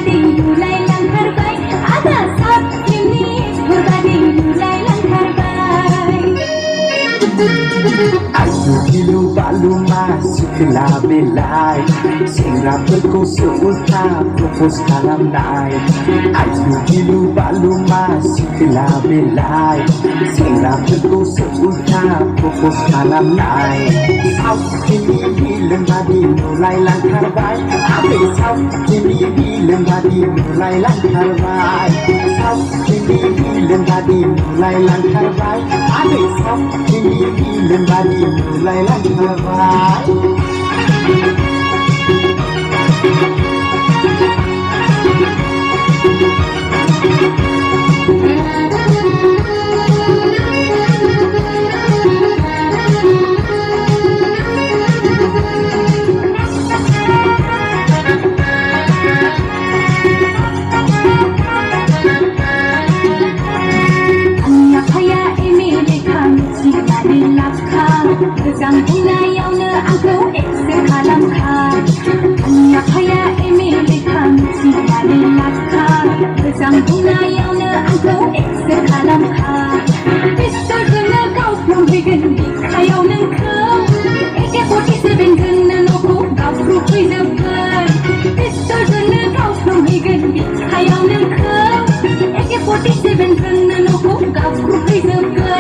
berbanding mulai langkah baik ada Sabtu berbanding mulai langkah baik. Ayu gilu balu masuk ke labelai Sengra berkosong ulta propos kalam naik Ayu gilu balu masuk ke labelai Sengra berkosong ulta propos kalam naik Sau ini bilang tadi mulai langkah baik Habis sau ini bilang tadi mulai langkah baik Sau ini bilang tadi mulai langkah baik Habis sau ini bilang tadi mulai langkah baik Gezang bunayaunya aku sekalamkan Anak haya emilikan siapa lakar Gezang bunayaunya aku sekalamkan Pistol kena kau belum bikin Kayau nengkau AK-47 kena nopo kau belum preservekan Pistol kena kau belum bikin Kayau nengkau AK-47 kena nopo kau belum preservekan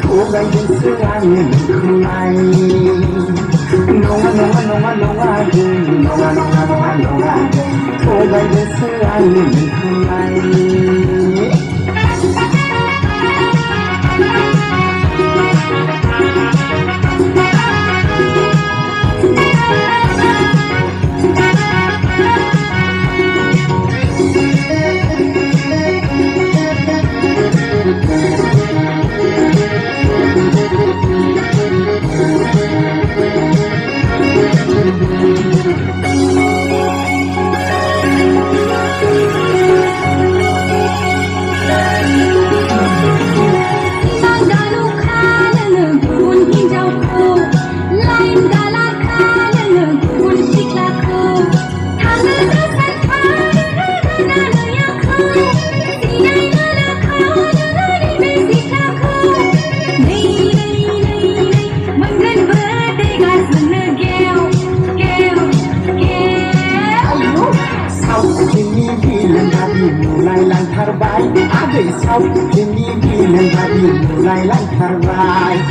Cô gái đến xưa anh nhìn không ai Cô gái đến xưa anh nhìn không ai mulai langkah baik Ada sau ini bilang tadi mulai langkah baik